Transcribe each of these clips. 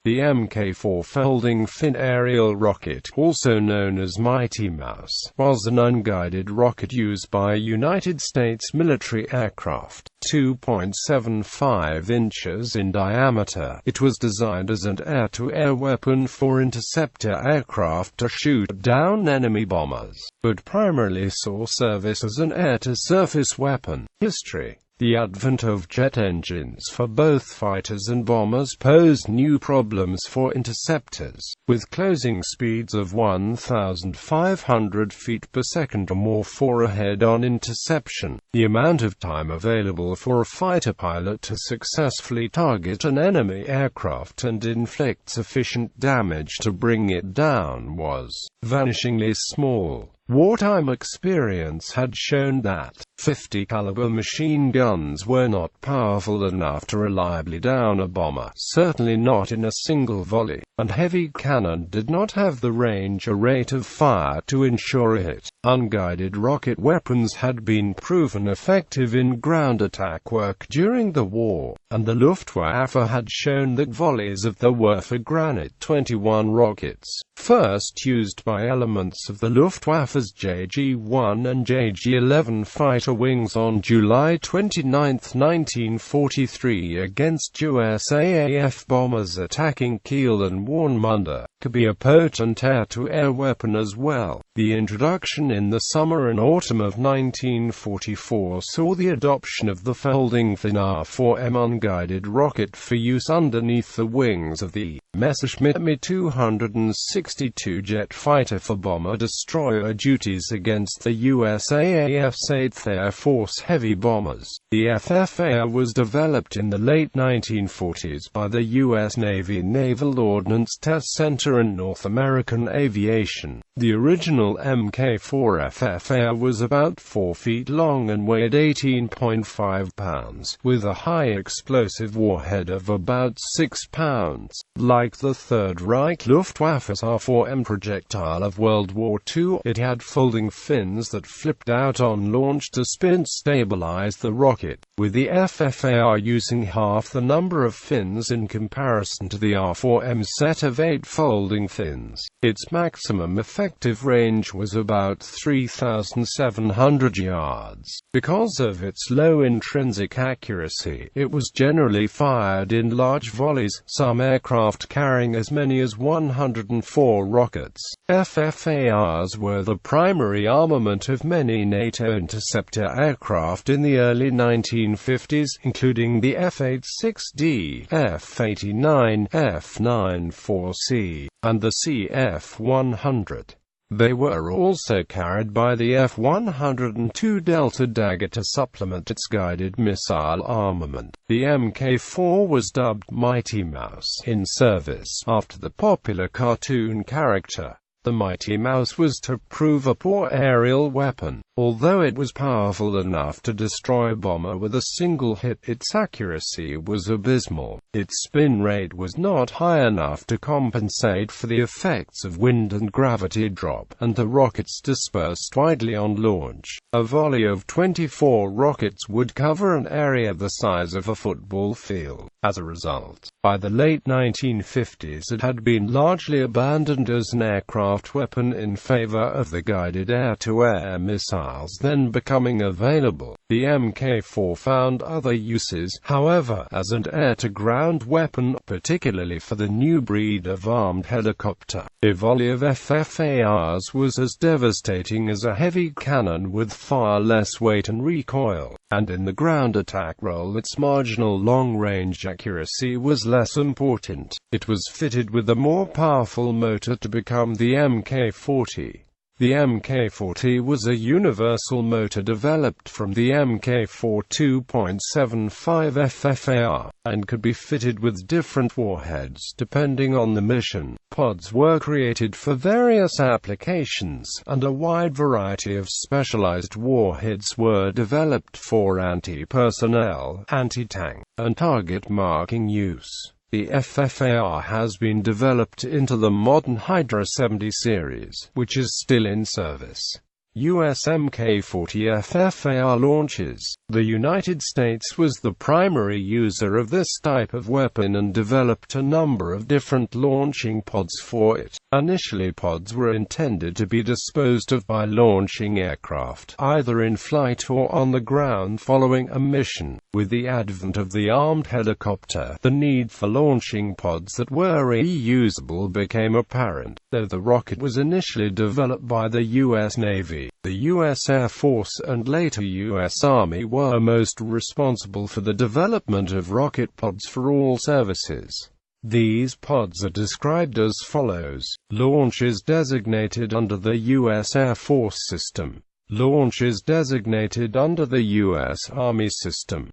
The Mk4 folding fin aerial rocket, also known as Mighty Mouse, was an unguided rocket used by United States military aircraft. 2.75 inches in diameter, it was designed as an air-to-air weapon for interceptor aircraft to shoot down enemy bombers, but primarily saw service as an air-to-surface weapon. History. The advent of jet engines for both fighters and bombers posed new problems for interceptors, with closing speeds of 1,500 feet per second or more for a head-on interception. The amount of time available for a fighter pilot to successfully target an enemy aircraft and inflict sufficient damage to bring it down was vanishingly small. Wartime experience had shown that 50 caliber machine guns were not powerful enough to reliably down a bomber, certainly not in a single volley, and heavy cannon did not have the range or rate of fire to ensure a hit. Unguided rocket weapons had been proven effective in ground attack work during the war, and the Luftwaffe had shown that volleys of the Werfer Granit 21 rockets, first used by elements of the Luftwaffe's JG-1 and JG-11 fighter wings on July 29, 1943 against USAAF bombers attacking Kiel and Warnemünde, could be a potent air-to-air weapon as well. The introduction in the summer and autumn of 1944 saw the adoption of the folding fin R4M unguided rocket for use underneath the wings of the Messerschmitt Me-262 jet fighter for bomber-destroyer duties against the USAAF's 8th Air Force heavy bombers. The FFAR was developed in the late 1940s by the U.S. Navy Naval Ordnance Test Center and North American Aviation. The original Mk4 FFAR was about 4 feet long and weighed 18.5 pounds, with a high explosive warhead of about 6 pounds. Like the Third Reich Luftwaffe's R4M projectile of World War II, it had folding fins that flipped out on launch to spin stabilize the rocket, with the FFAR using half the number of fins in comparison to the R4M's set of 8 folding fins. Its maximum effective range was about 3,700 yards. Because of its low intrinsic accuracy, it was generally fired in large volleys, some aircraft carrying as many as 104 rockets. FFARs were the primary armament of many NATO interceptor aircraft in the early 1950s, including the F-86D, F-89, F-94C, and the CF-100. They were also carried by the F-102 Delta Dagger to supplement its guided missile armament. The Mk4 was dubbed Mighty Mouse in service after the popular cartoon character. The Mighty Mouse was to prove a poor aerial weapon. Although it was powerful enough to destroy a bomber with a single hit, its accuracy was abysmal. Its spin rate was not high enough to compensate for the effects of wind and gravity drop, and the rockets dispersed widely on launch. A volley of 24 rockets would cover an area the size of a football field. As a result, by the late 1950s it had been largely abandoned as an aircraft weapon in favor of the guided air-to-air missiles then becoming available. The Mk4 found other uses, however, as an air-to-ground weapon, particularly for the new breed of armed helicopter. A volley of FFARs was as devastating as a heavy cannon with far less weight and recoil, and in the ground attack role its marginal long-range accuracy was less important. It was fitted with a more powerful motor to become the Mk40. The Mk40 was a universal motor developed from the Mk4 2.75 FFAR, and could be fitted with different warheads depending on the mission. Pods were created for various applications, and a wide variety of specialized warheads were developed for anti-personnel, anti-tank, and target marking use. The FFAR has been developed into the modern Hydra 70 series, which is still in service. U.S. Mk-40 FFAR launches. The United States was the primary user of this type of weapon and developed a number of different launching pods for it. Initially, pods were intended to be disposed of by launching aircraft, either in flight or on the ground following a mission. With the advent of the armed helicopter, the need for launching pods that were reusable became apparent. Though the rocket was initially developed by the U.S. Navy, the U.S. Air Force and later U.S. Army were most responsible for the development of rocket pods for all services. These pods are described as follows: launches designated under the U.S. Air Force system, launches designated under the U.S. Army system.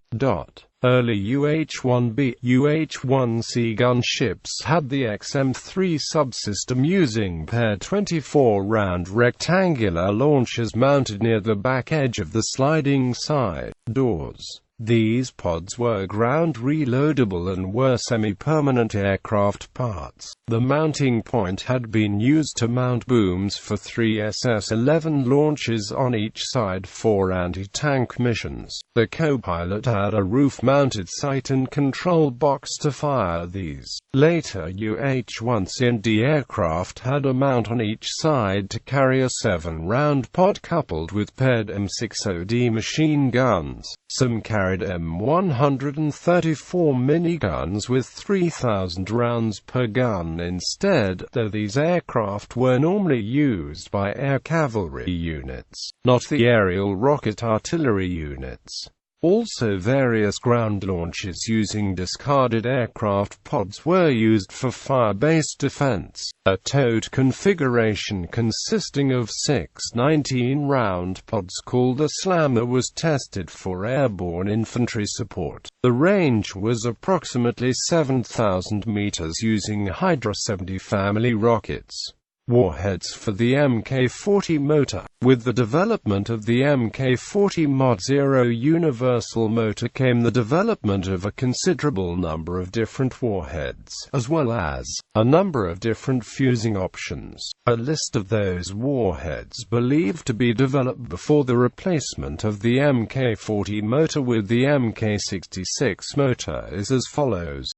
Early UH-1B, UH-1C gunships had the XM-3 subsystem using paired 24-round rectangular launchers mounted near the back edge of the sliding side doors. These pods were ground reloadable and were semi-permanent aircraft parts. The mounting point had been used to mount booms for 3 SS-11 launches on each side for anti-tank missions. The co-pilot had a roof-mounted sight and control box to fire these. Later UH-1C and D aircraft had a mount on each side to carry a 7-round pod coupled with paired M60D machine guns. Some carried M134 miniguns with 3,000 rounds per gun instead, though these aircraft were normally used by air cavalry units, not the aerial rocket artillery units. Also, various ground launches using discarded aircraft pods were used for fire-based defense. A towed configuration consisting of 6 19-round pods called a slammer was tested for airborne infantry support. The range was approximately 7,000 meters using Hydra 70 family rockets. Warheads for the Mk-40 motor. With the development of the Mk-40 Mod 0 universal motor came the development of a considerable number of different warheads, as well as a number of different fusing options. A list of those warheads believed to be developed before the replacement of the Mk-40 motor with the Mk-66 motor is as follows.